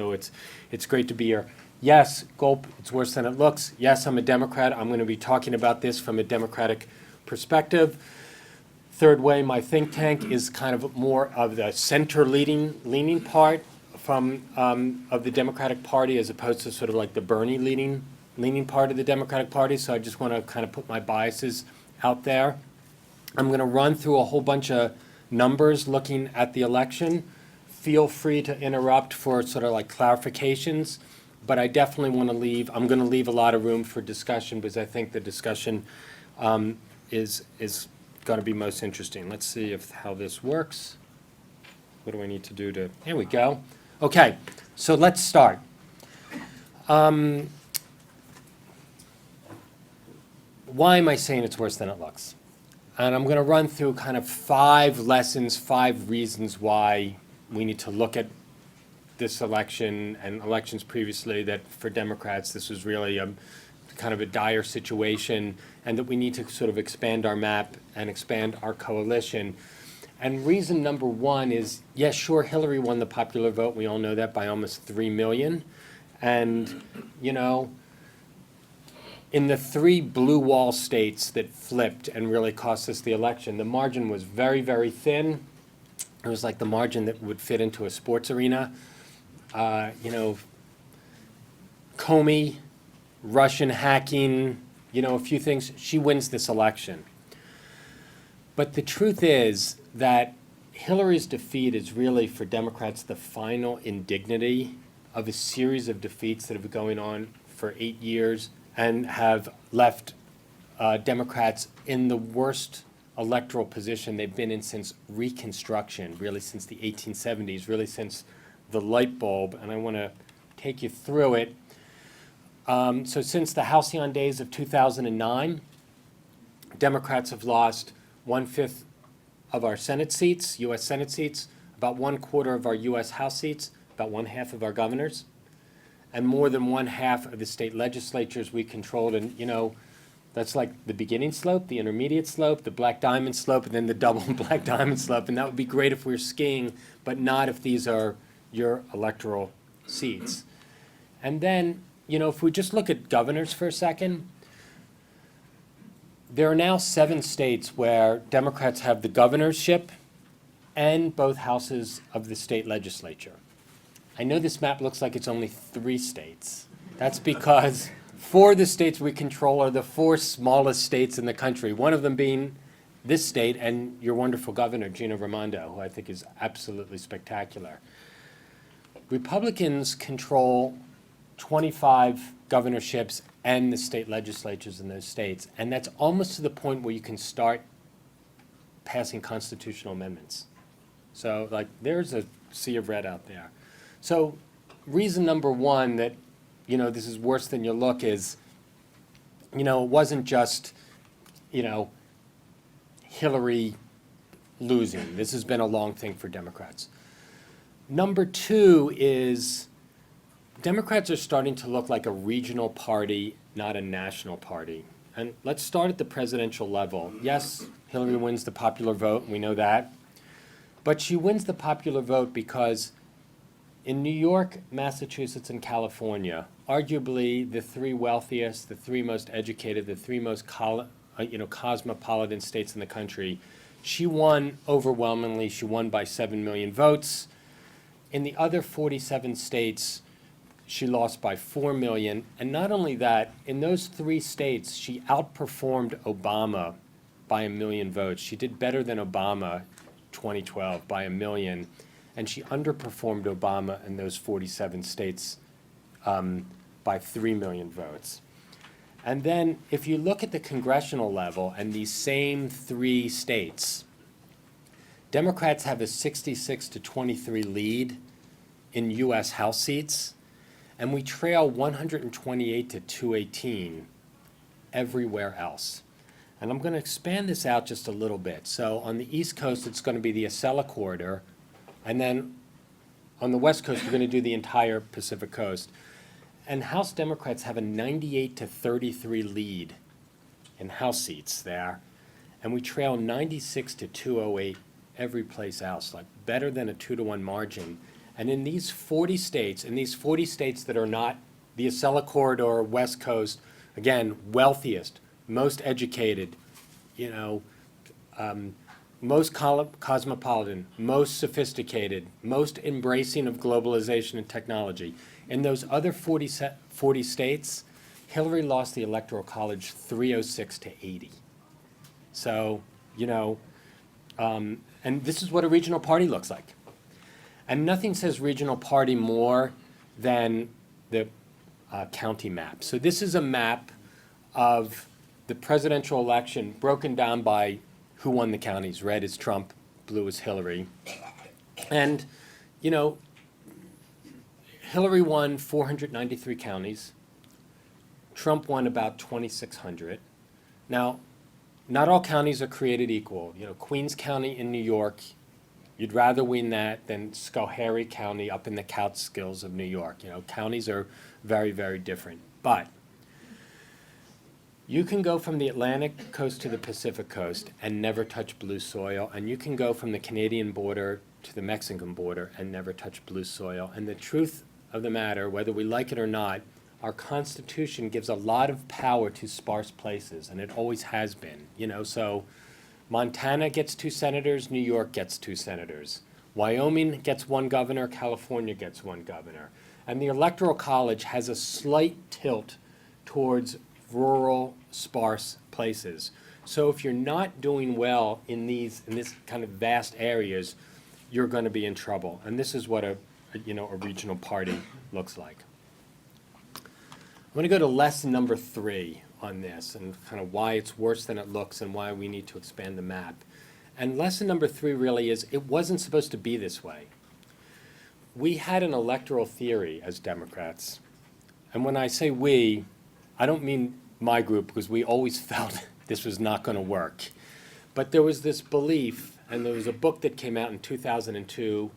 So it's great to be here. Yes, gulp, it's worse than it looks. Yes, I'm a Democrat. I'm going to be talking about this from a Democratic perspective. Third Way, my think tank, is kind of more of the center-leaning part of the Democratic Party, as opposed to sort of like the Bernie leaning part of the Democratic Party. So I just want to kind of put my biases out there. I'm going to run through a whole bunch of numbers looking at the election. Feel free to interrupt for sort of like clarifications, but I definitely want to I'm going to leave a lot of room for discussion, because I think the discussion is going to be most interesting. Let's see how this works. What do I need to do to, here we go. Okay, so let's start. Why am I saying it's worse than it looks? And I'm going to run through kind of 5 lessons, 5 reasons why we need to look at this election and elections previously, that for Democrats this was really kind of a dire situation, and that we need to sort of expand our map and expand our coalition. And reason number 1 is, yes, sure, Hillary won the popular vote. We all know that, by almost 3 million. And, you know, in the 3 blue wall states that flipped and really cost us the election, the margin was very, very thin. It was like the margin that would fit into a sports arena. You know, Comey, Russian hacking, you know, a few things. She wins this election. But the truth is that Hillary's defeat is really, for Democrats, the final indignity of a series of defeats that have been going on for 8 years and have left Democrats in the worst electoral position they've been in since Reconstruction, really since the 1870s, really since the light bulb. And I want to take you through it. So since the halcyon days of 2009, Democrats have lost 1/5 of our Senate seats, U.S. Senate seats, about 1/4 of our U.S. House seats, about 1/2 of our governors, and more than 1/2 of the state legislatures we controlled. And, you know, that's like the beginning slope, the intermediate slope, the black diamond slope, and then the double black diamond slope. And that would be great if we were skiing, but not if these are your electoral seats. And then, you know, if we just look at governors for a second, there are now 7 states where Democrats have the governorship and both houses of the state legislature. I know this map looks like it's only 3 states. That's because 4 of the states we control are the 4 smallest states in the country, one of them being this state and your wonderful governor, Gina Raimondo, who I think is absolutely spectacular. Republicans control 25 governorships and the state legislatures in those states, and that's almost to the point where you can start passing constitutional amendments. So, like, there's a sea of red out there. So reason number 1 that, you know, this is worse than you look is, you know, it wasn't just, you know, Hillary losing. This has been a long thing for Democrats. Number 2 is Democrats are starting to look like a regional party, not a national party. And let's start at the presidential level. Yes, Hillary wins the popular vote, we know that. But she wins the popular vote because in New York, Massachusetts, and California, arguably the 3 wealthiest, the 3 most educated, the 3 most cosmopolitan states in the country, she won overwhelmingly. She won by 7 million votes. In the other 47 states, she lost by 4 million. And not only that, in those 3 states, she outperformed Obama by 1 million votes. She did better than Obama 2012 by 1 million. And she underperformed Obama in those 47 states by 3 million votes. And then if you look at the congressional level and these same 3 states, Democrats have a 66-23 lead in U.S. House seats, and we trail 128-218 everywhere else. And I'm going to expand this out just a little bit. So on the East Coast, it's going to be the Acela corridor, and then on the West Coast, we're going to do the entire Pacific Coast. And House Democrats have a 98-33 lead in House seats there, and we trail 96-208 every place else, like better than a 2-to-1 margin. And in these 40 states that are not the Acela Corridor, West Coast, again, wealthiest, most educated, you know, most cosmopolitan, most sophisticated, most embracing of globalization and technology. In those other 40 states, Hillary lost the Electoral College 306 to 80. So, you know, and this is what a regional party looks like. And nothing says regional party more than the county map. So this is a map of the presidential election broken down by who won the counties. Red is Trump, blue is Hillary. And, you know, Hillary won 493 counties. Trump won about 2,600. Now, not all counties are created equal. You know, Queens County in New York, you'd rather win that than Schoharie County up in the Catskills of New York. You know, counties are very, very different. But you can go from the Atlantic coast to the Pacific coast and never touch blue soil, and you can go from the Canadian border to the Mexican border and never touch blue soil. And the truth of the matter, whether we like it or not, our Constitution gives a lot of power to sparse places, and it always has been. You know, so Montana gets 2 senators, New York gets 2 senators. Wyoming gets 1 governor, California gets 1 governor. And the Electoral College has a slight tilt towards rural, sparse places. So if you're not doing well in this kind of vast areas, you're going to be in trouble. And this is what a regional party looks like. I'm going to go to lesson number 3 on this and kind of why it's worse than it looks and why we need to expand the map. And lesson number 3 really is it wasn't supposed to be this way. We had an electoral theory as Democrats. And when I say we, I don't mean my group, because we always felt this was not going to work. But there was this belief, and there was a book that came out in 2002,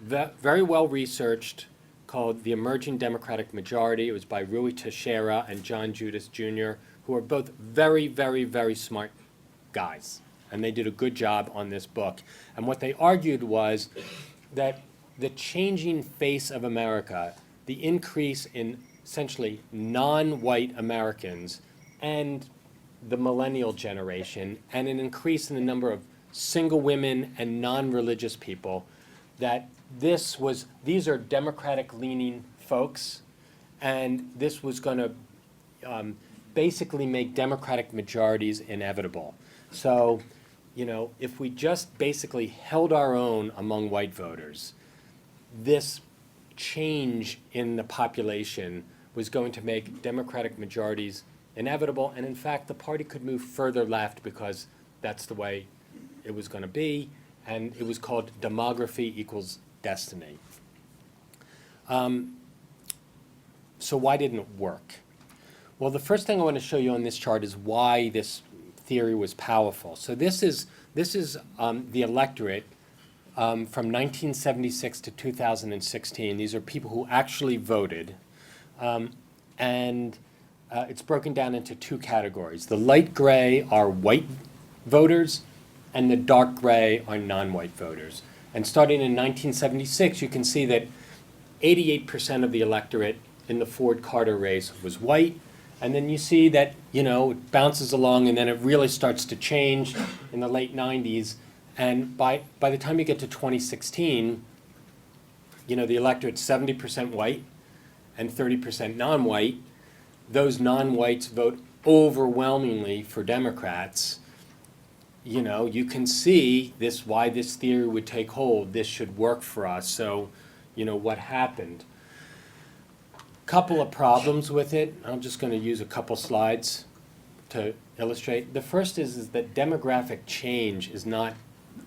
very well researched, called The Emerging Democratic Majority. It was by Rui Teixeira and John Judas Jr., who are both very, very, very smart guys. And they did a good job on this book. And what they argued was that the changing face of America, the increase in essentially non-white Americans and the millennial generation, and an increase in the number of single women and non-religious people, that these are Democratic-leaning folks, and this was going to basically make Democratic majorities inevitable. So, you know, if we just basically held our own among white voters, this change in the population was going to make Democratic majorities inevitable, and in fact, the party could move further left because that's the way it was going to be, and it was called demography equals destiny. So why didn't it work? Well, the first thing I want to show you on this chart is why this theory was powerful. So this is the electorate from 1976 to 2016. These are people who actually voted, and it's broken down into 2 categories. The light gray are white voters, and the dark gray are non-white voters. And starting in 1976, you can see that 88% of the electorate in the Ford-Carter race was white. And then you see that, you know, it bounces along, and then it really starts to change in the late 90s. And by the time you get to 2016, you know, the electorate's 70% white and 30% non-white. Those non-whites vote overwhelmingly for Democrats. You know, you can see why this theory would take hold. This should work for us. So, you know, what happened? Couple of problems with it. I'm just going to use a couple slides to illustrate. The first is that demographic change is not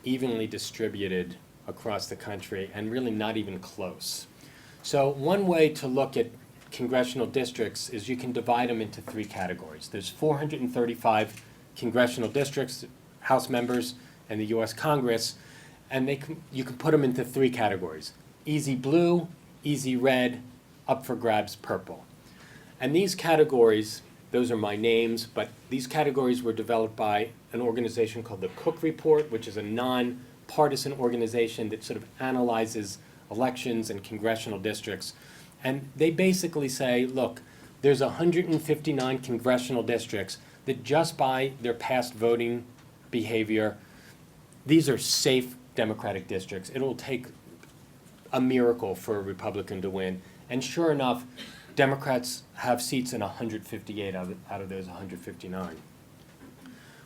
evenly distributed across the country, and really not even close. So one way to look at congressional districts is you can divide them into 3 categories. There's 435 congressional districts, House members, and the U.S. Congress, and you can put them into 3 categories: easy blue, easy red, up for grabs purple. And these categories, those are my names, but these categories were developed by an organization called the Cook Report, which is a non-partisan organization that sort of analyzes elections and congressional districts. And they basically say, look, there's 159 congressional districts that just by their past voting behavior, these are safe Democratic districts. It'll take a miracle for a Republican to win. And sure enough, Democrats have seats in 158 out of those 159.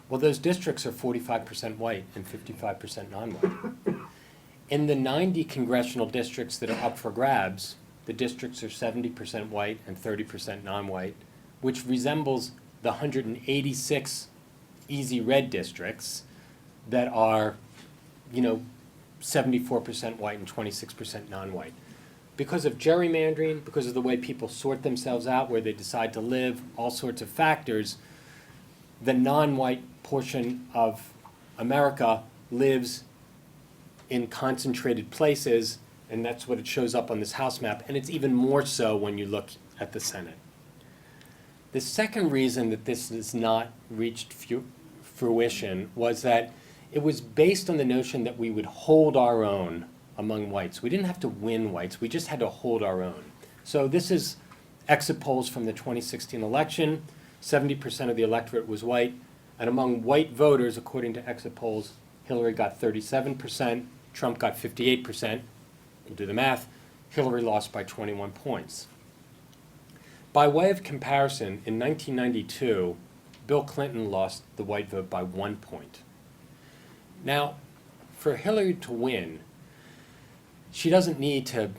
Well, those districts are 45% white and 55% non-white. In the 90 congressional districts that are up for grabs, the districts are 70% white and 30% non-white, which resembles the 186 easy red districts that are, 74% white and 26% non-white. Because of gerrymandering, because of the way people sort themselves out, where they decide to live, all sorts of factors, the non-white portion of America lives in concentrated places, and that's what it shows up on this House map, and it's even more so when you look at the Senate. The second reason that this has not reached fruition was that it was based on the notion that we would hold our own among whites. We didn't have to win whites, we just had to hold our own. So this is exit polls from the 2016 election. 70% of the electorate was white, and among white voters, according to exit polls, Hillary got 37%, Trump got 58%. We'll do the math. Hillary lost by 21 points. By way of comparison, in 1992, Bill Clinton lost the white vote by 1 point. Now, for Hillary to win, she doesn't need to,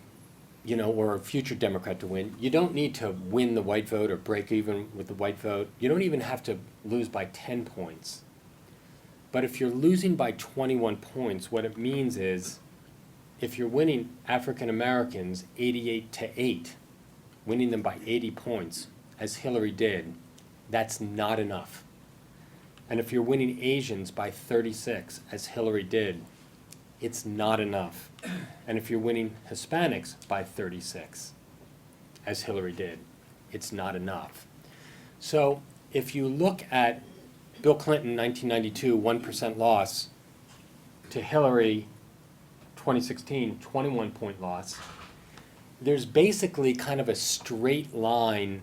or a future Democrat to win, you don't need to win the white vote or break even with the white vote. You don't even have to lose by 10 points. But if you're losing by 21 points, what it means is if you're winning African Americans 88-8, winning them by 80 points, as Hillary did, that's not enough. And if you're winning Asians by 36, as Hillary did, it's not enough. And if you're winning Hispanics by 36, as Hillary did, it's not enough. So if you look at Bill Clinton, 1992, 1% loss, to Hillary, 2016, 21-point loss, there's basically kind of a straight line,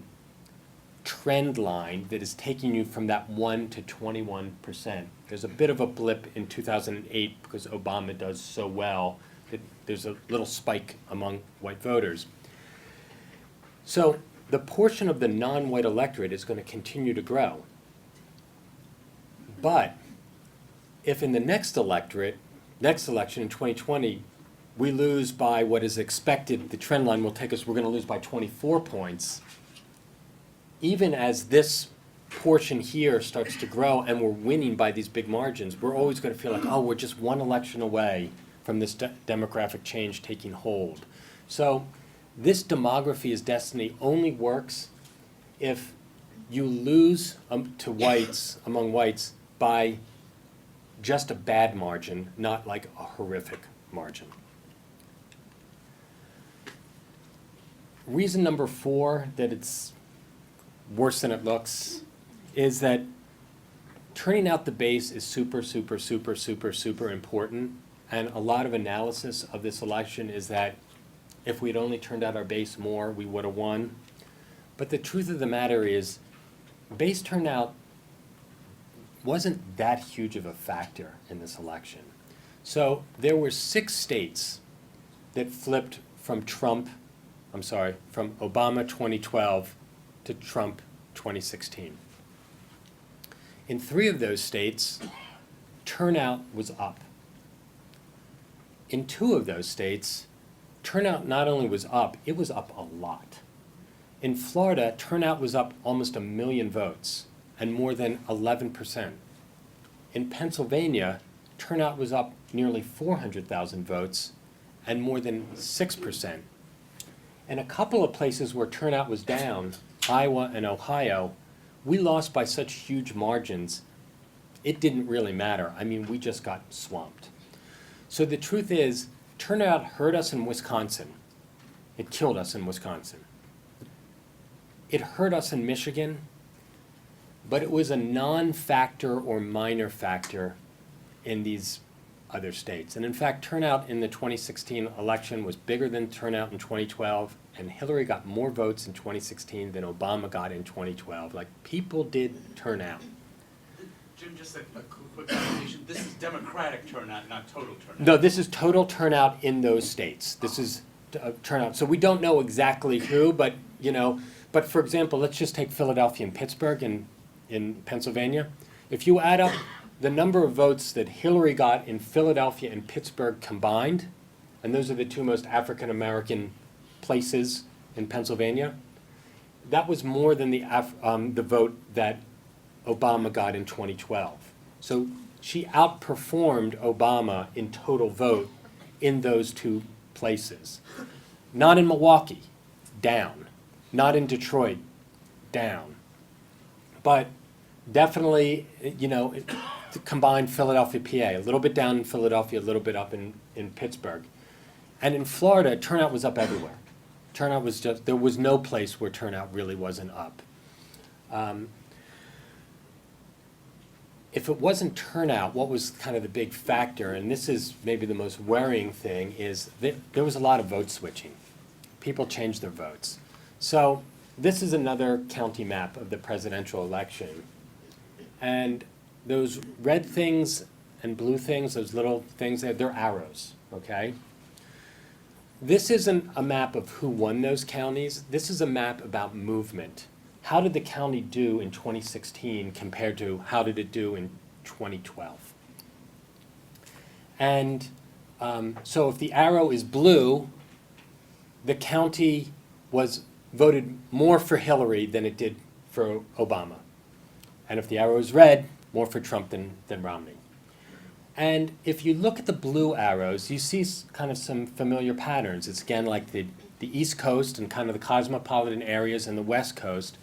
trend line that is taking you from that 1 to 21%. There's a bit of a blip in 2008 because Obama does so well that there's a little spike among white voters. So the portion of the non-white electorate is going to continue to grow. But if in the next election in 2020, we lose by what is expected, the trend line will take us, we're going to lose by 24 points, even as this portion here starts to grow and we're winning by these big margins, we're always going to feel like, oh, we're just one election away from this demographic change taking hold. So this demography is destiny only works if you lose to whites, among whites, by just a bad margin, not like a horrific margin. Reason number 4 that it's worse than it looks is that turning out the base is super, super, super, super, super important. And a lot of analysis of this election is that if we'd only turned out our base more, we would have won. But the truth of the matter is, base turnout wasn't that huge of a factor in this election. So there were 6 states that flipped from from Obama 2012 to Trump 2016. In 3 of those states, turnout was up. In 2 of those states, turnout not only was up, it was up a lot. In Florida, turnout was up almost 1 million votes and more than 11%. In Pennsylvania, turnout was up nearly 400,000 votes and more than 6%. In a couple of places where turnout was down, Iowa and Ohio, we lost by such huge margins, it didn't really matter. I mean, we just got swamped. So the truth is, turnout hurt us in Wisconsin. It killed us in Wisconsin. It hurt us in Michigan, but it was a non-factor or minor factor in these other states. And in fact, turnout in the 2016 election was bigger than turnout in 2012, and Hillary got more votes in 2016 than Obama got in 2012. Like, people did turn out. Jim, just a quick clarification. This is Democratic turnout, not total turnout. No, this is total turnout in those states. This is turnout. So we don't know exactly who, but, you know, but for example, let's just take Philadelphia and Pittsburgh in Pennsylvania. If you add up the number of votes that Hillary got in Philadelphia and Pittsburgh combined, and those are the two most African-American places in Pennsylvania, that was more than the vote that Obama got in 2012. So she outperformed Obama in total vote in those two places. Not in Milwaukee, down. Not in Detroit, down. But definitely, you know, combined Philadelphia, PA, a little bit down in Philadelphia, a little bit up in Pittsburgh. And in Florida, turnout was up everywhere. Turnout was just, there was no place where turnout really wasn't up. If it wasn't turnout, what was kind of the big factor, and this is maybe the most worrying thing, is that there was a lot of vote switching. People changed their votes. So this is another county map of the presidential election. And those red things and blue things, those little things, they're arrows, okay? This isn't a map of who won those counties. This is a map about movement. How did the county do in 2016 compared to how did it do in 2012? And so if the arrow is blue, the county was voted more for Hillary than it did for Obama. And if the arrow is red, more for Trump than Romney. And if you look at the blue arrows, you see kind of some familiar patterns. It's again like the East Coast and kind of the cosmopolitan areas and the West Coast.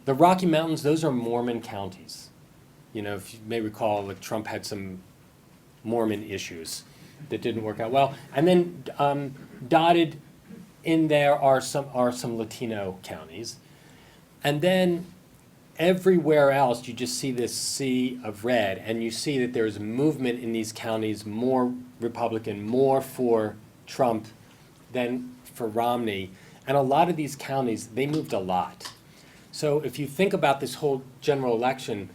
The Rocky Mountains, those are Mormon counties. You know, if you may recall, like Trump had some Mormon issues that didn't work out well. And then dotted in there are some Latino counties. And then everywhere else, you just see this sea of red, and you see that there's movement in these counties, more Republican, more for Trump than for Romney. And a lot of these counties, they moved a lot. So if you think about this whole general election,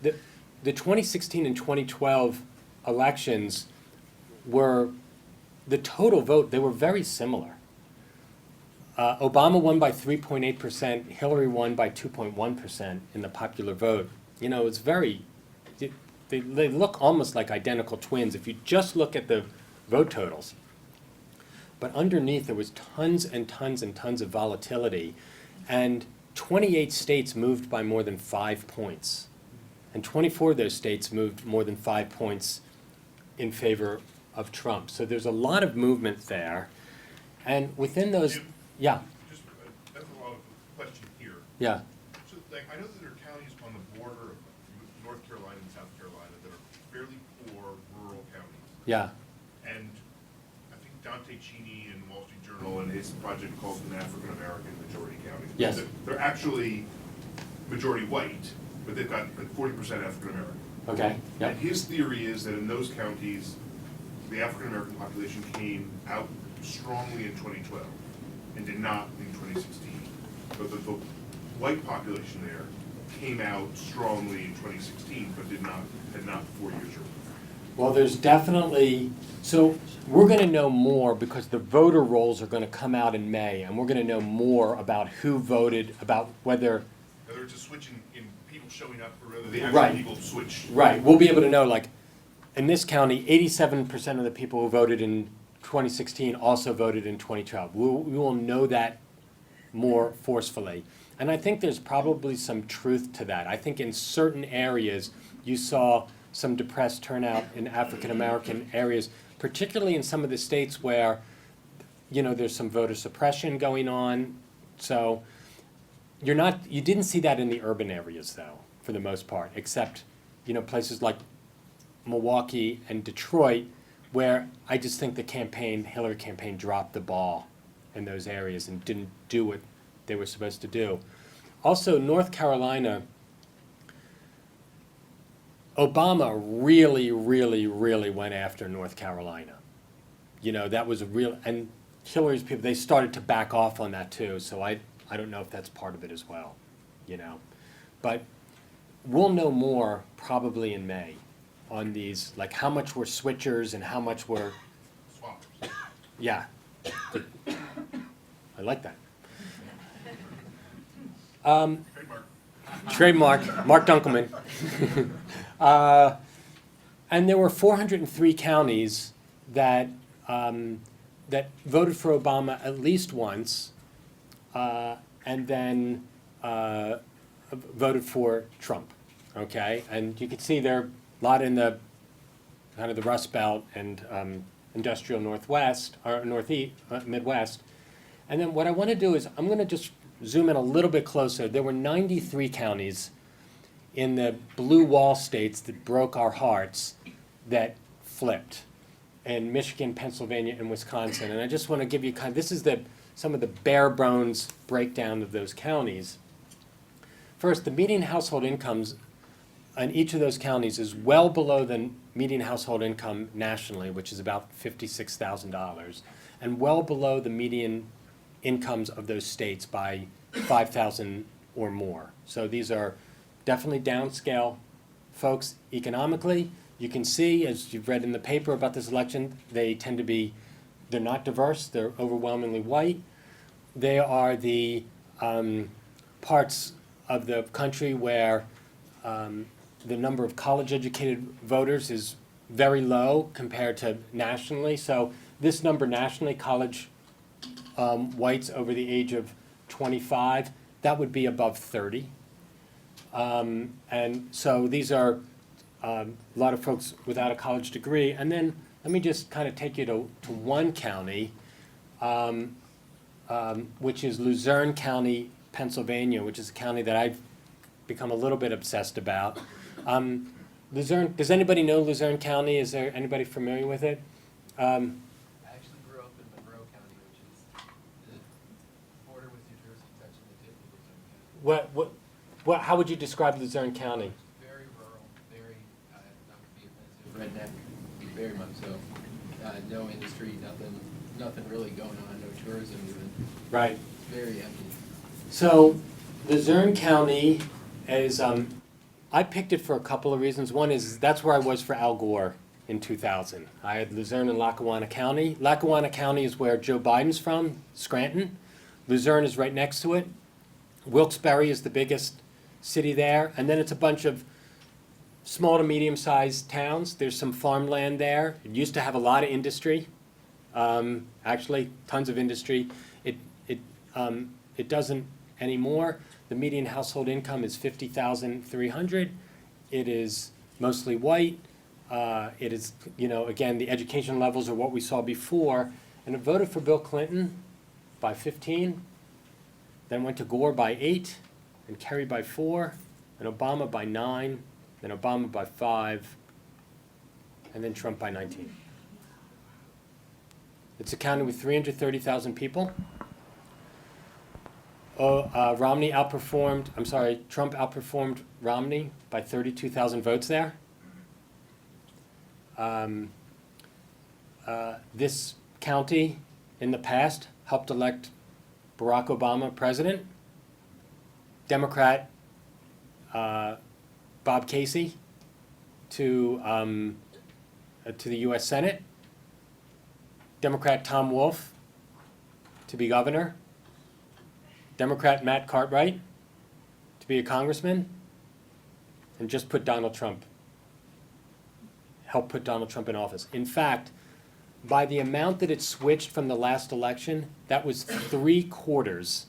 the 2016 and 2012 elections were, the total vote, they were very similar. Obama won by 3.8%, Hillary won by 2.1% in the popular vote. You know, it's very, they look almost like identical twins if you just look at the vote totals. But underneath there was tons and tons and tons of volatility, and 28 states moved by more than 5 points. And 24 of those states moved more than 5 points in favor of Trump. So there's a lot of movement there. And within those, Jim, yeah. Just, that's a lot of question here. Yeah. So, like, I know that there are counties on the border of North Carolina and South Carolina that are fairly poor rural counties. Yeah. And I think Dante Cheney in the Wall Street Journal and his project calls them African-American majority counties. Yes. They're actually majority white, but they've got like 40% African-American. Okay. Yep. And his theory is that in those counties, the African-American population came out strongly in 2012 and did not in 2016. But the white population there came out strongly in 2016, but had not 4 years earlier. Well, there's definitely, so we're going to know more because the voter rolls are going to come out in May, and we're going to know more about who voted, about whether. Whether it's a switch in people showing up or whether the Right. actual people switched. Right. We'll be able to know, like, in this county, 87% of the people who voted in 2016 also voted in 2012. We will know that more forcefully. And I think there's probably some truth to that. I think in certain areas you saw some depressed turnout in African American areas, particularly in some of the states where, you know, there's some voter suppression going on. So you didn't see that in the urban areas though, for the most part, except, you know, places like Milwaukee and Detroit, where I just think the Hillary campaign dropped the ball in those areas and didn't do what they were supposed to do. Also, North Carolina, Obama really, really, really went after North Carolina. You know, that was a real, and Hillary's people, they started to back off on that too, so I don't know if that's part of it as well, you know. But we'll know more probably in May on these, like how much were switchers and how much were, Swappers. yeah. I like that. Trademark. Trademark, Mark Dunkelman. And there were 403 counties that, that voted for Obama at least once, and then voted for Trump, okay? And you can see there are a lot in the, kind of the Rust Belt and industrial Northwest, or Northeast, Midwest. And then what I want to do is, I'm going to just zoom in a little bit closer. There were 93 counties in the blue wall states that broke our hearts that flipped, in Michigan, Pennsylvania, and Wisconsin. And I just want to give you this is some of the bare bones breakdown of those counties. First, the median household incomes in each of those counties is well below the median household income nationally, which is about $56,000, and well below the median incomes of those states by 5,000 or more. So these are definitely downscale folks economically. You can see, as you've read in the paper about this election, they tend to be, they're not diverse, they're overwhelmingly white. They are the parts of the country where the number of college-educated voters is very low compared to nationally. So this number nationally, college whites over the age of 25, that would be above 30. And so these are a lot of folks without a college degree. And then let me just kind of take you to one county, which is Luzerne County, Pennsylvania, which is a county that I've become a little bit obsessed about. Luzerne, does anybody know Luzerne County? Is there anybody familiar with it? I actually grew up in Monroe County, which is the border with New Jersey, touching the tip of Luzerne County. How would you describe Luzerne County? Very rural, very, not to be offensive, redneck, very much so. No industry, nothing really going on, no tourism even. Right. Very empty. So Luzerne County is, I picked it for a couple of reasons. One is that's where I was for Al Gore in 2000. I had Luzerne and Lackawanna County. Lackawanna County is where Joe Biden's from, Scranton. Luzerne is right next to it. Wilkes-Barre is the biggest city there. And then it's a bunch of small to medium-sized towns. There's some farmland there. It used to have a lot of industry, actually tons of industry. It doesn't anymore. The median household income is $50,300. It is mostly white. It is, again, the education levels are what we saw before. And it voted for Bill Clinton by 15, then went to Gore by 8, and Kerry by 4, and Obama by 9, then Obama by 5, and then Trump by 19. It's a county with 330,000 people. Trump outperformed Romney by 32,000 votes there. This county in the past helped elect Barack Obama president. Democrat Bob Casey to the U.S. Senate. Democrat Tom Wolf to be governor. Democrat Matt Cartwright to be a congressman, and just put Donald Trump, help put Donald Trump in office. In fact, by the amount that it switched from the last election, that was 3/4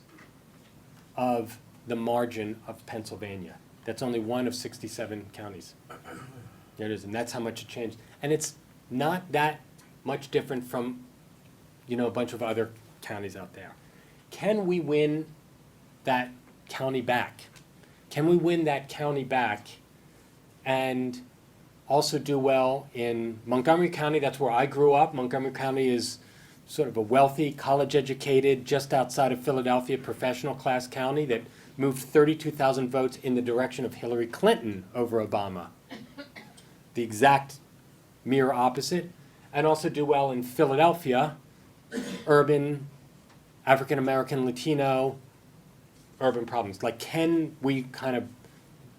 of the margin of Pennsylvania. That's only one of 67 counties. There it is, and that's how much it changed. And it's not that much different from, a bunch of other counties out there. Can we win that county back? Can we win that county back and also do well in Montgomery County? That's where I grew up. Montgomery County is sort of a wealthy, college-educated, just outside of Philadelphia, professional class county that moved 32,000 votes in the direction of Hillary Clinton over Obama the exact mirror opposite, and also do well in Philadelphia, urban, African American, Latino, urban problems. Like, can we kind of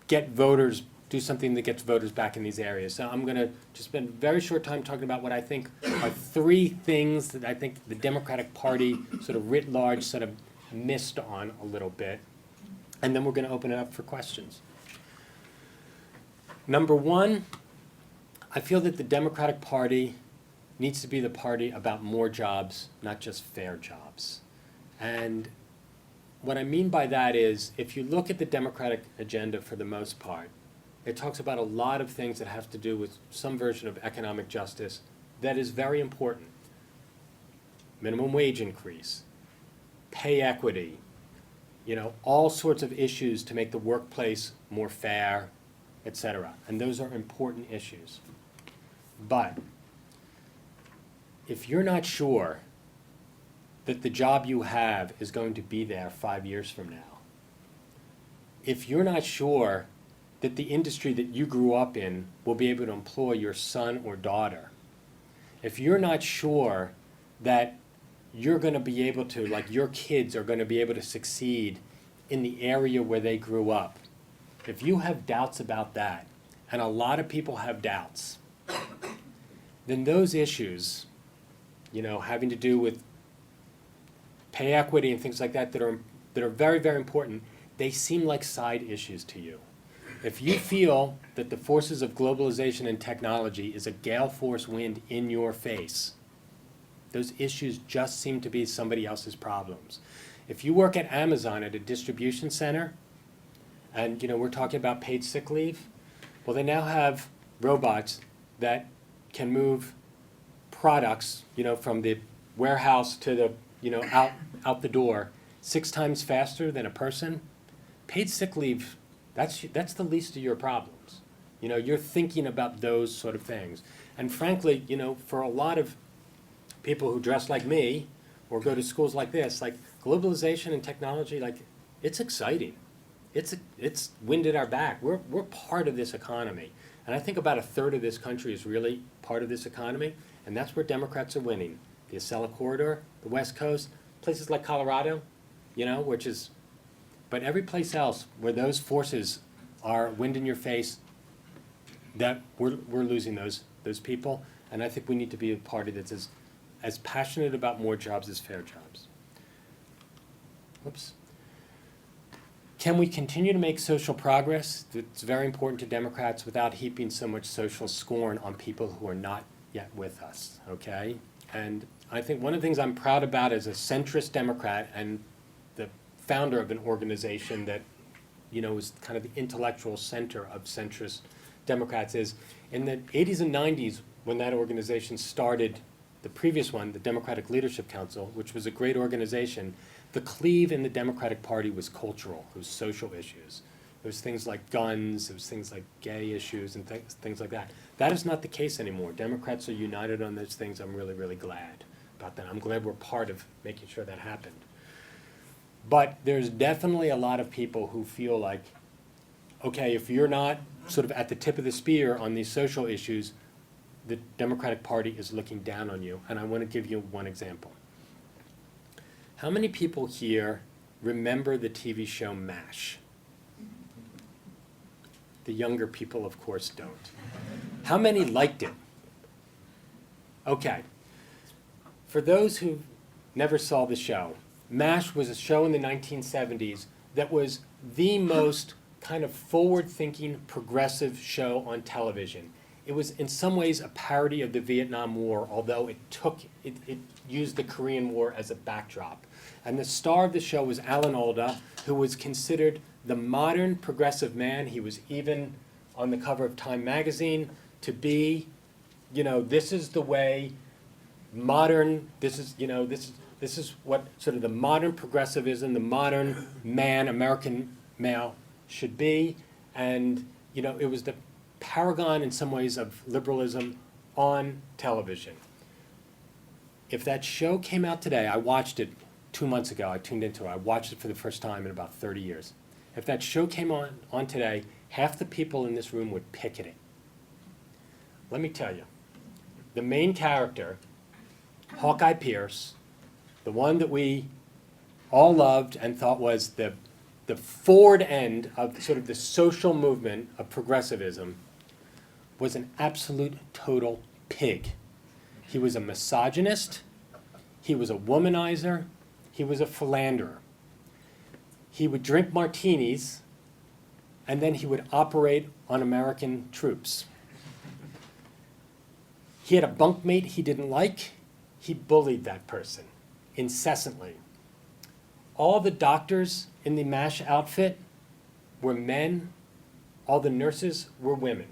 get voters, do something that gets voters back in these areas? So I'm going to just spend a very short time talking about what I think are three things that I think the Democratic Party sort of writ large sort of missed on a little bit. And then we're going to open it up for questions. Number one, I feel that the Democratic Party needs to be the party about more jobs, not just fair jobs. And what I mean by that is, if you look at the Democratic agenda for the most part, it talks about a lot of things that have to do with some version of economic justice that is very important. Minimum wage increase, pay equity, all sorts of issues to make the workplace more fair, et cetera. And those are important issues. But if you're not sure that the job you have is going to be there 5 years from now, if you're not sure that the industry that you grew up in will be able to employ your son or daughter, if you're not sure that you're going to be able to, like your kids are going to be able to succeed in the area where they grew up, if you have doubts about that, and a lot of people have doubts, then those issues, having to do with pay equity and things like that that are very, very important, they seem like side issues to you. If you feel that the forces of globalization and technology is a gale force wind in your face, those issues just seem to be somebody else's problems. If you work at Amazon at a distribution center, and we're talking about paid sick leave, well, they now have robots that can move products, from the warehouse to the, out the door 6 times faster than a person. Paid sick leave, that's the least of your problems. You're thinking about those sort of things. And frankly, for a lot of people who dress like me or go to schools like this, like globalization and technology, like it's exciting. It's wind at our back. We're part of this economy. And I think about a third of this country is really part of this economy, and that's where Democrats are winning. The Acela Corridor, the West Coast, places like Colorado, but every place else where those forces are wind in your face, that we're losing those people. And I think we need to be a party that's as passionate about more jobs as fair jobs. Whoops. Can we continue to make social progress? It's very important to Democrats without heaping so much social scorn on people who are not yet with us, okay? And I think one of the things I'm proud about as a centrist Democrat and the founder of an organization that, is kind of the intellectual center of centrist Democrats is, in the 80s and 90s, when that organization started, the previous one, the Democratic Leadership Council, which was a great organization, the cleave in the Democratic Party was cultural. It was social issues. It was things like guns. It was things like gay issues and things like that. That is not the case anymore. Democrats are united on those things. I'm really, really glad about that. I'm glad we're part of making sure that happened. But there's definitely a lot of people who feel like, okay, if you're not sort of at the tip of the spear on these social issues, the Democratic Party is looking down on you. And I want to give you one example. How many people here remember the TV show MASH? The younger people, of course, don't. How many liked it? Okay. For those who never saw the show, MASH was a show in the 1970s that was the most kind of forward-thinking, progressive show on television. It was in some ways a parody of the Vietnam War, although it used the Korean War as a backdrop. And the star of the show was Alan Alda, who was considered the modern progressive man. He was even on the cover of Time magazine to be, this is the way modern, this is what sort of the modern progressivism, the modern man, American male should be. And, it was the paragon in some ways of liberalism on television. If that show came out today, I watched it 2 months ago, I tuned into it, I watched it for the first time in about 30 years. If that show came on today, half the people in this room would picket it. let me tell you. The main character, Hawkeye Pierce, the one that we all loved and thought was the forward end of sort of the social movement of progressivism, was an absolute total pig. He was a misogynist, he was a womanizer, he was a philanderer. He would drink martinis, and then he would operate on American troops. He had a bunkmate he didn't like. He bullied that person incessantly. All the doctors in the MASH outfit were men. All the nurses were women.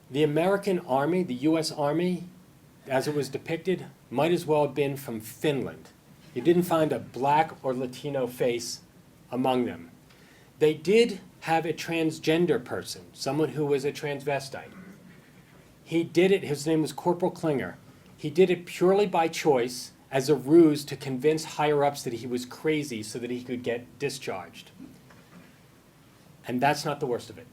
The American Army, the US Army, as it was depicted, might as well have been from Finland. You didn't find a black or Latino face among them. They did have a transgender person, someone who was a transvestite. He did it, his name was Corporal Klinger. He did it purely by choice as a ruse to convince higher-ups that he was crazy so that he could get discharged. And that's not the worst of it.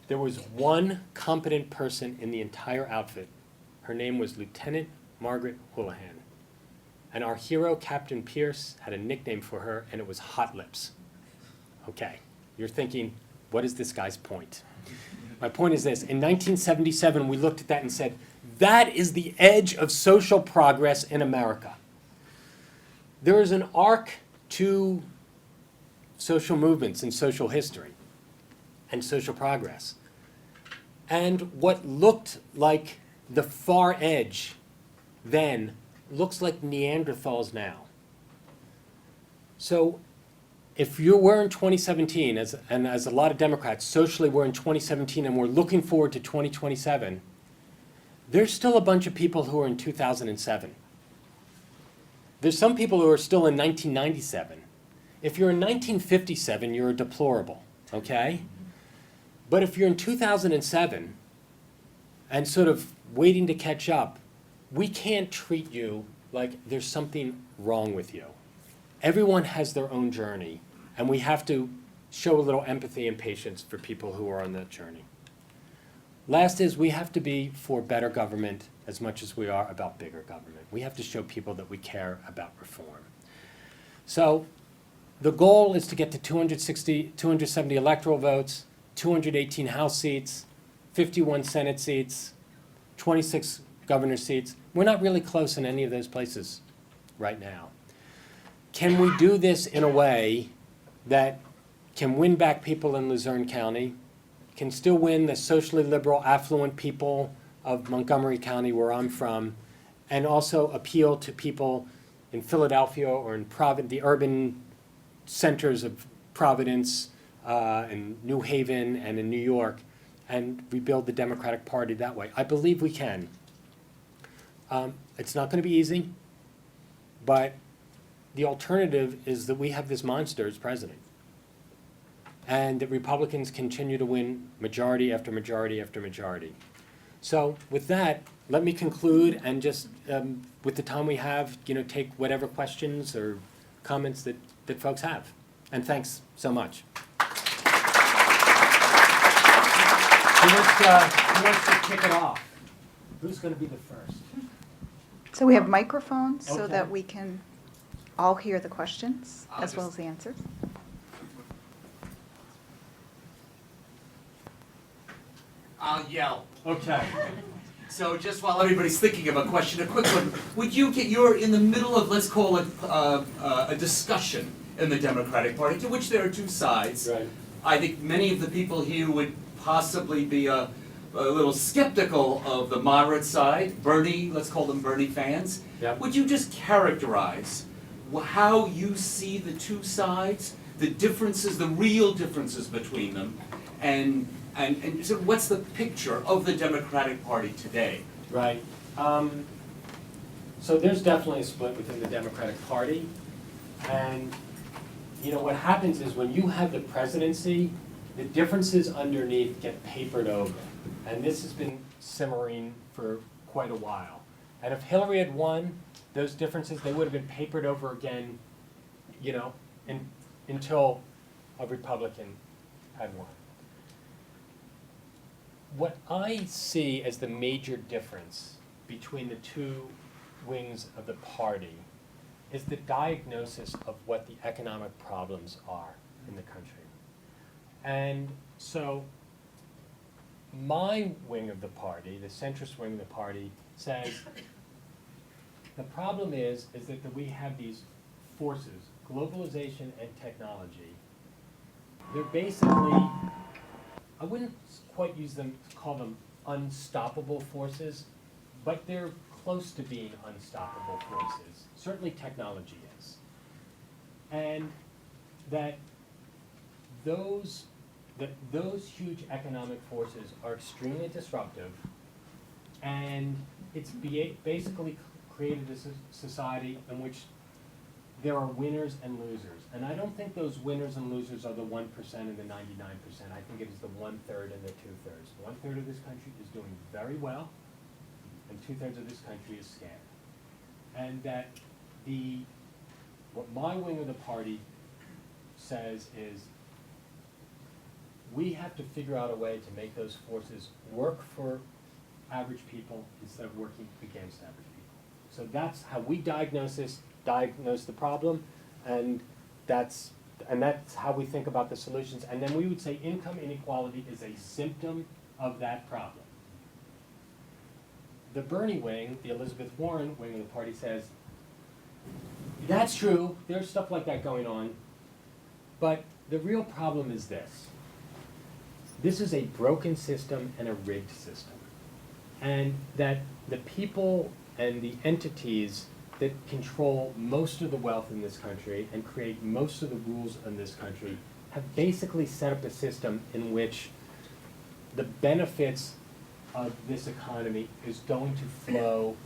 There was one competent person in the entire outfit. Her name was Lieutenant Margaret Houlihan. And our hero, Captain Pierce, had a nickname for her, and it was Hot Lips. Okay, you're thinking, what is this guy's point? My point is this. In 1977, we looked at that and said, that is the edge of social progress in America. There is an arc to social movements and social history and social progress. And what looked like the far edge then looks like Neanderthals now. So if you were in 2017, as a lot of Democrats socially were in 2017 and we're looking forward to 2027, there's still a bunch of people who are in 2007. There's some people who are still in 1997. If you're in 1957, you're a deplorable, okay? But if you're in 2007 and sort of waiting to catch up, we can't treat you like there's something wrong with you. Everyone has their own journey, and we have to show a little empathy and patience for people who are on that journey. Last is we have to be for better government as much as we are about bigger government. We have to show people that we care about reform. So the goal is to get to 270 electoral votes, 218 House seats, 51 Senate seats, 26 governor seats. We're not really close in any of those places right now. Can we do this in a way that can win back people in Luzerne County, can still win the socially liberal, affluent people of Montgomery County, where I'm from, and also appeal to people in Philadelphia or in the urban centers of Providence, in New Haven, and in New York, and rebuild the Democratic Party that way? I believe we can. It's not going to be easy, but the alternative is that we have this monster as president, and that Republicans continue to win majority after majority after majority. So with that, let me conclude and just, with the time we have, take whatever questions or comments that folks have. And thanks so much. Who wants to kick it off? Who's going to be the first? So we have microphones so Okay. that we can all hear the questions I'll as well just- as the answers. I'll yell. Okay. So just while everybody's thinking of a question, a quick one. You're in the middle of, let's call it, a discussion in the Democratic Party, to which there are two sides. Right. I think many of the people here would possibly be a little skeptical of the moderate side, Bernie, let's call them Bernie fans. Yep. Would you just characterize how you see the two sides, the differences, the real differences between them, and so what's the picture of the Democratic Party today? Right. So there's definitely a split within the Democratic Party. And, what happens is when you have the presidency, the differences underneath get papered over. And this has been simmering for quite a while. And if Hillary had won, those differences, they would have been papered over again, until a Republican had won. what I see as the major difference between the two wings of the party is the diagnosis of what the economic problems are in the country. And so my wing of the party, the centrist wing of the party, says the problem is that we have these forces, globalization and technology. They're basically, I wouldn't quite call them unstoppable forces, but they're close to being unstoppable forces. Certainly technology is. And that those huge economic forces are extremely disruptive, and it's basically created a society in which there are winners and losers. And I don't think those winners and losers are the 1% and the 99%. I think it is the 1/3 and the 2/3. 1/3 of this country is doing very well, and 2/3 of this country is scared. And that what my wing of the party says is we have to figure out a way to make those forces work for average people instead of working against average people. So that's how we diagnose the problem, and that's how we think about the solutions. And then we would say income inequality is a symptom of that problem. The Bernie wing, the Elizabeth Warren wing of the party, says, that's true, there's stuff like that going on, but the real problem is this. This is a broken system and a rigged system. And that the people and the entities that control most of the wealth in this country and create most of the rules in this country have basically set up a system in which the benefits of this economy is going to flow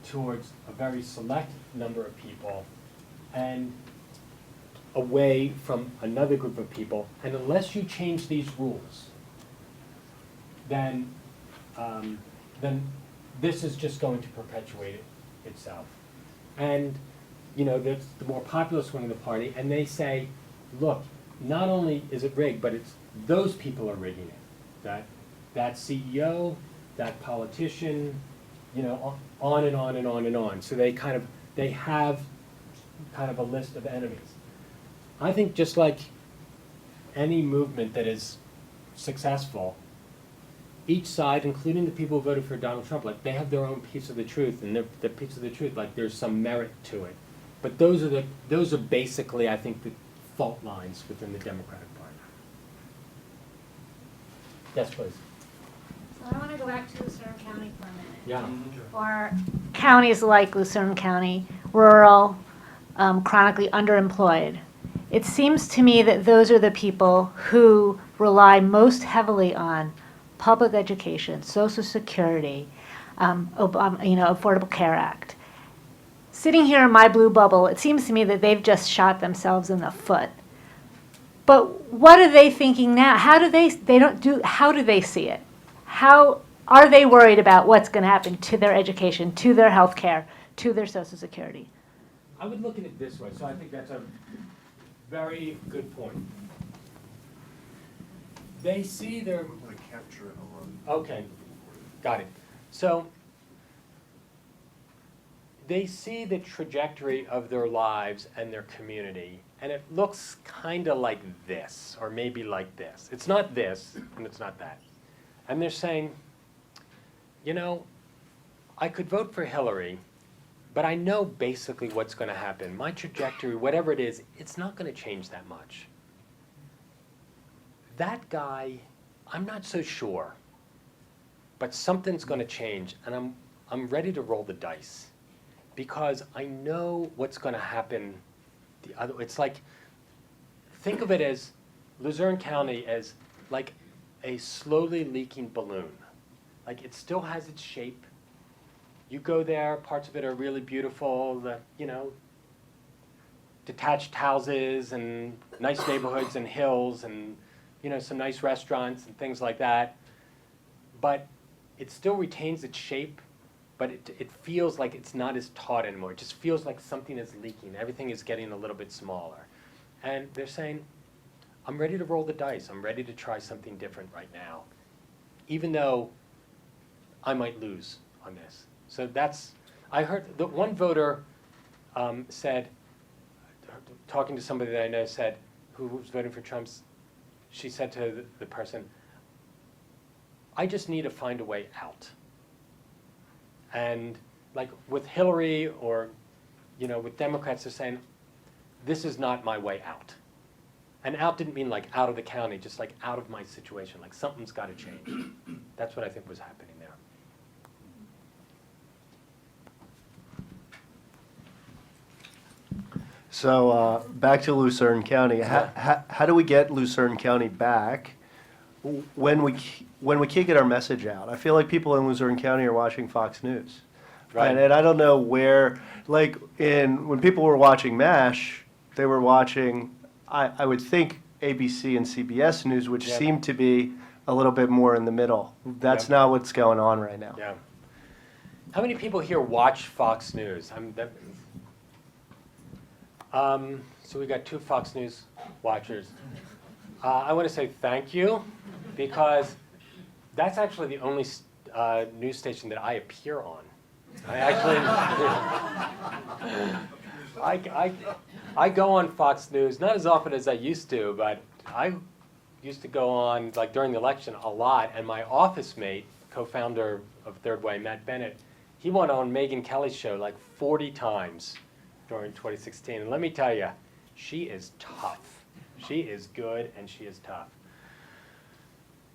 towards a very select number of people and away from another group of people. And unless you change these rules, then this is just going to perpetuate itself. And that's the more populist wing of the party, and they say, look, not only is it rigged, but it's those people are rigging it. That CEO, that politician, on and on and on and on. So they have kind of a list of enemies. I think just like any movement that is successful, each side, including the people who voted for Donald Trump, like they have their own piece of the truth, and the piece of the truth, like there's some merit to it. But those are basically, I think, the fault lines within the Democratic Party. Yes, please. So I want to go back to Luzerne County for a minute. Yeah. Or counties like Luzerne County, rural, chronically underemployed. It seems to me that those are the people who rely most heavily on public education, Social Security, Affordable Care Act. Sitting here in my blue bubble, it seems to me that they've just shot themselves in the foot. But what are they thinking now? How do they see it? How are they worried about what's going to happen to their education, to their health care, to their Social Security? I would look at it this way, so I think that's a very good point. They see their... Want to capture it on. Okay, got it. So they see the trajectory of their lives and their community, and it looks kind of like this, or maybe like this. It's not this, and it's not that. And they're saying, I could vote for Hillary, but I know basically what's going to happen. My trajectory, whatever it is, it's not going to change that much. That guy, I'm not so sure, but something's going to change, and I'm ready to roll the dice because I know what's going to happen. It's like, think of it as Luzerne County as like a slowly leaking balloon. Like it still has its shape. You go there, parts of it are really beautiful, detached houses and nice neighborhoods and hills and some nice restaurants and things like that. But it still retains its shape, but it feels like it's not as taut anymore. It just feels like something is leaking. Everything is getting a little bit smaller. And they're saying, I'm ready to roll the dice. I'm ready to try something different right now. even though I might lose on this. So that's, I heard, the one voter said, talking to somebody that I know said, who was voting for Trump's, she said to the person, I just need to find a way out. And like with Hillary or, with Democrats, they're saying, this is not my way out. And out didn't mean like out of the county, just like out of my situation, like something's got to change. That's what I think was happening there. So back to Luzerne County. How do we get Luzerne County back when we can't get our message out? I feel like people in Luzerne County are watching Fox News. Right. And I don't know where, like when people were watching MASH, they were watching, I would think, ABC and CBS News, which Yep. seem to be a little bit more in the middle. That's Yep. not what's going on right now. Yeah. How many people here watch Fox News? So we got 2 Fox News watchers. I want to say thank you, because that's actually the only news station that I appear on. I actually, I go on Fox News, not as often as I used to, but I used to go on, like during the election, a lot, and my office mate, co-founder of Third Way, Matt Bennett, he went on Megyn Kelly's show like 40 times during 2016, and let me tell you, she is tough. She is good, and she is tough.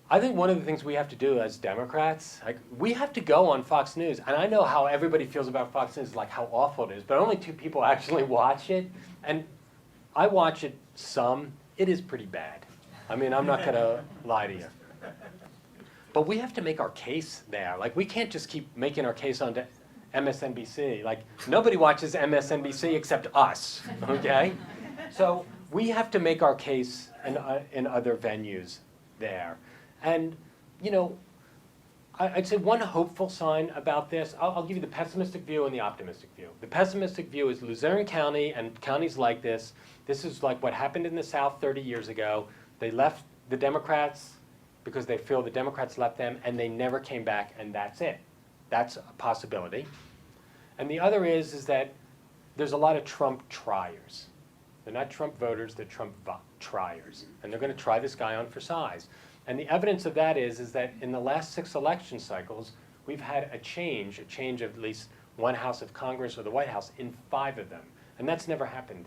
I think one of the things we have to do as Democrats, like, we have to go on Fox News. And I know how everybody feels about Fox News, like how awful it is, but only 2 people actually watch it. And I watch it some. It is pretty bad. I mean, I'm not going to lie to you. But we have to make our case there. Like, we can't just keep making our case on MSNBC. Like, nobody watches MSNBC except us, okay? So we have to make our case in other venues there. And, I'd say one hopeful sign about this, I'll give you the pessimistic view and the optimistic view. The pessimistic view is Luzerne County and counties like this is like what happened in the South 30 years ago. They left the Democrats because they feel the Democrats left them, and they never came back, and that's it. That's a possibility. And the other is that there's a lot of Trump triers. They're not Trump voters, they're Trump triers. And they're going to try this guy on for size. And the evidence of that is that in the last 6 election cycles, we've had a change of at least one House of Congress or the White House in 5 of them. And that's never happened.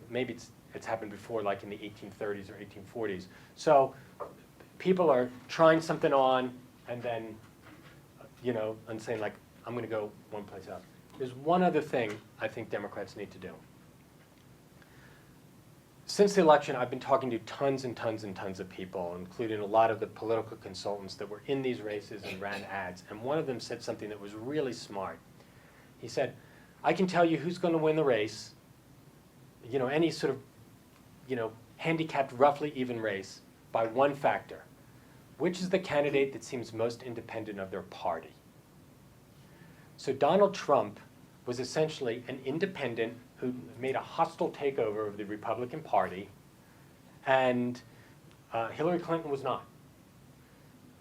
Maybe it's happened before, like in the 1830s or 1840s. So people are trying something on and then, and saying like, I'm going to go one place else. There's one other thing I think Democrats need to do. Since the election, I've been talking to tons and tons and tons of people, including a lot of the political consultants that were in these races and ran ads. And one of them said something that was really smart. He said, I can tell you who's going to win the race, any sort of, handicapped, roughly even race, by one factor. Which is the candidate that seems most independent of their party? So Donald Trump was essentially an independent who made a hostile takeover of the Republican Party, and Hillary Clinton was not.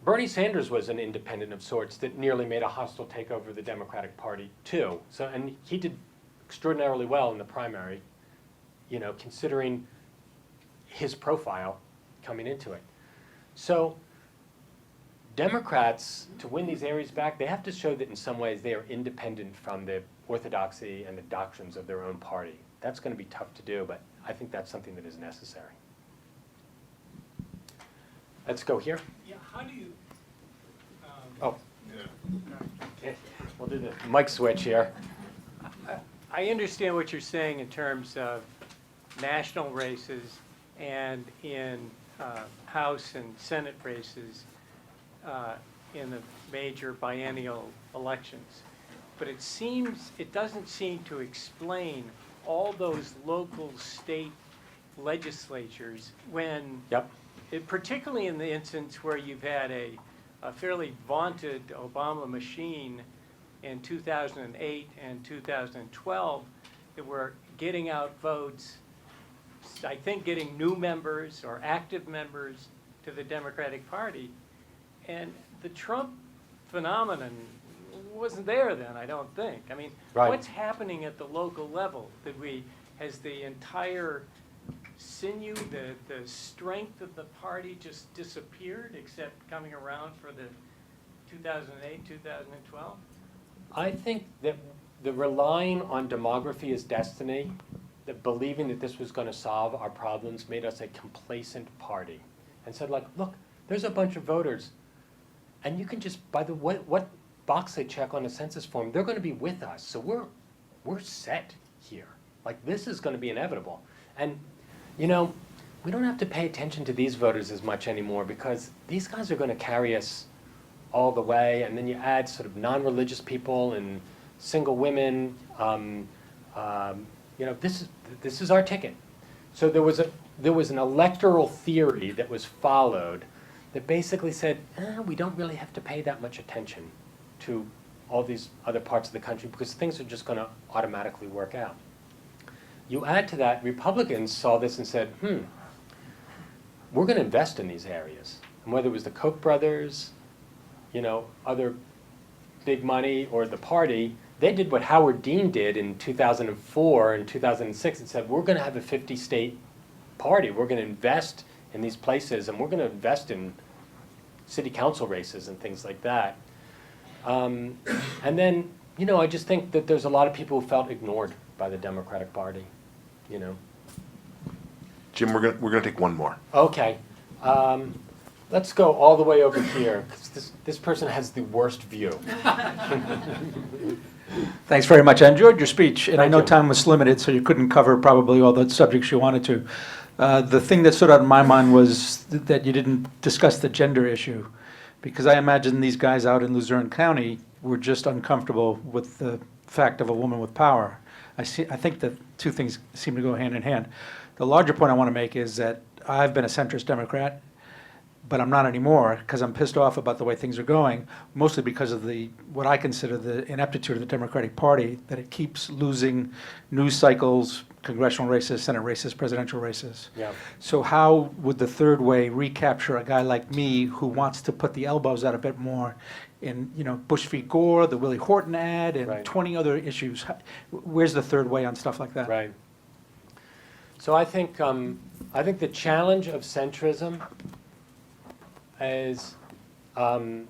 Bernie Sanders was an independent of sorts that nearly made a hostile takeover of the Democratic Party too. So, and he did extraordinarily well in the primary, considering his profile coming into it. So Democrats, to win these areas back, they have to show that in some ways they are independent from the orthodoxy and the doctrines of their own party. That's going to be tough to do, but I think that's something that is necessary. Let's go here. Yeah, how do you, Oh, okay. We'll do the mic switch here. I understand what you're saying in terms of national races and in House and Senate races in the major biennial elections. But it doesn't seem to explain all those local state legislatures when, Yep. particularly in the instance where you've had a fairly vaunted Obama machine in 2008 and 2012 that were getting out votes, I think getting new members or active members to the Democratic Party. And the Trump phenomenon wasn't there then, I don't think. I mean, Right. what's happening at the local level? Has the entire sinew, the strength of the party just disappeared, except coming around for the 2008, 2012? I think that the relying on demography as destiny, that believing that this was going to solve our problems, made us a complacent party, and said, like, look, there's a bunch of voters, and you can just, by the what box they check on the census form, they're going to be with us, so we're set here. Like, this is going to be inevitable. And, you know, we don't have to pay attention to these voters as much anymore, because these guys are going to carry us all the way. And then you add sort of non-religious people and single women. You know, this is our ticket. So there was an electoral theory that was followed that basically said, we don't really have to pay that much attention to all these other parts of the country because things are just going to automatically work out. You add to that, Republicans saw this and said, we're going to invest in these areas. And whether it was the Koch brothers, you know, other big money, or the party, they did what Howard Dean did in 2004 and 2006 and said, we're going to have a 50-state party. We're going to invest in these places, and we're going to invest in city council races and things like that. And then, you know, I just think that there's a lot of people who felt ignored by the Democratic Party, you know. Jim, we're gonna take one more. Okay. Let's go all the way over here, because this person has the worst view. Thanks very much. I enjoyed your speech, and I Thank know you. time was limited, so you couldn't cover probably all the subjects you wanted to. The thing that stood out in my mind was that you didn't discuss the gender issue, because I imagine these guys out in Luzerne County were just uncomfortable with the fact of a woman with power. I think the two things seem to go hand in hand. The larger point I want to make is that I've been a centrist Democrat, but I'm not anymore because I'm pissed off about the way things are going, mostly because of what I consider the ineptitude of the Democratic Party, that it keeps losing news cycles, congressional races, Senate races, presidential races. Yeah. So how would the third way recapture a guy like me who wants to put the elbows out a bit more in, you know, Bush v. Gore, the Willie Horton ad, and Right. 20 other issues? Where's the third way on stuff like that? Right. So I think the challenge of centrism is how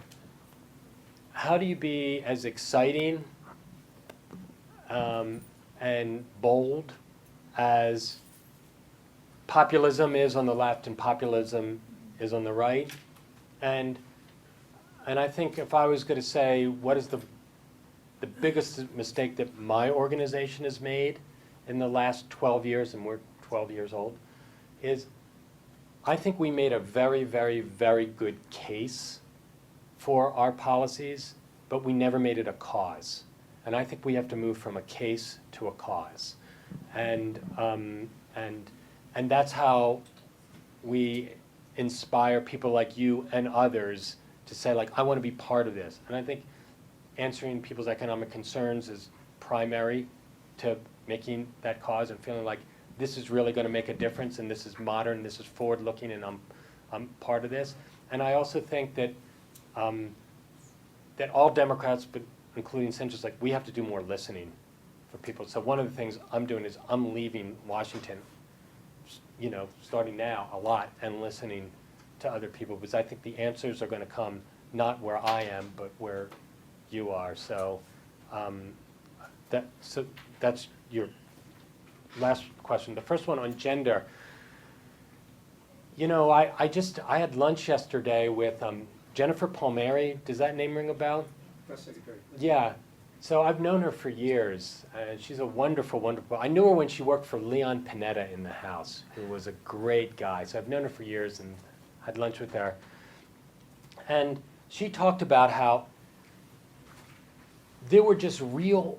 do you be as exciting and bold as populism is on the left and populism is on the right? And I think if I was going to say what is the biggest mistake that my organization has made in the last 12 years, and we're 12 years old, is I think we made a very, very, very good case for our policies, but we never made it a cause. And I think we have to move from a case to a cause. And that's how we inspire people like you and others to say, like, I want to be part of this. And I think answering people's economic concerns is primary to making that cause and feeling like this is really going to make a difference, and this is modern, this is forward-looking, and I'm part of this. And I also think that that all Democrats, but including centrists, like, we have to do more listening for people. So one of the things I'm doing is I'm leaving Washington, you know, starting now a lot, and listening to other people, because I think the answers are going to come not where I am, but where you are. So that's your last question. The first one on gender. You know, I had lunch yesterday with Jennifer Palmieri. Does that name ring a bell? Press secretary. Yeah. So I've known her for years. She's a wonderful, wonderful. I knew her when she worked for Leon Panetta in the House, who was a great guy. So I've known her for years and had lunch with her. And she talked about how there were just real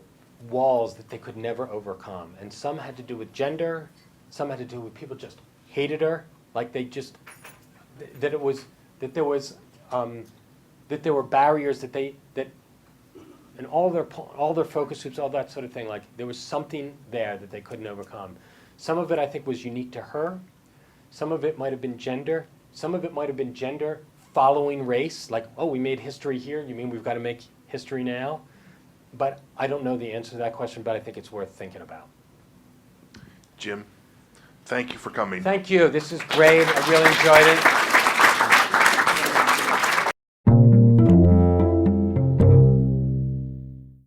walls that they could never overcome. And some had to do with gender, some had to do with people just hated her, like they just, that there were barriers and all their focus groups, all that sort of thing, like there was something there that they couldn't overcome. Some of it I think was unique to her. Some of it might have been gender. Some of it might have been gender following race, like, oh, we made history here, you mean we've got to make history now? But I don't know the answer to that question, but I think it's worth thinking about. Jim, thank you for coming. Thank you, this is great, I really enjoyed it.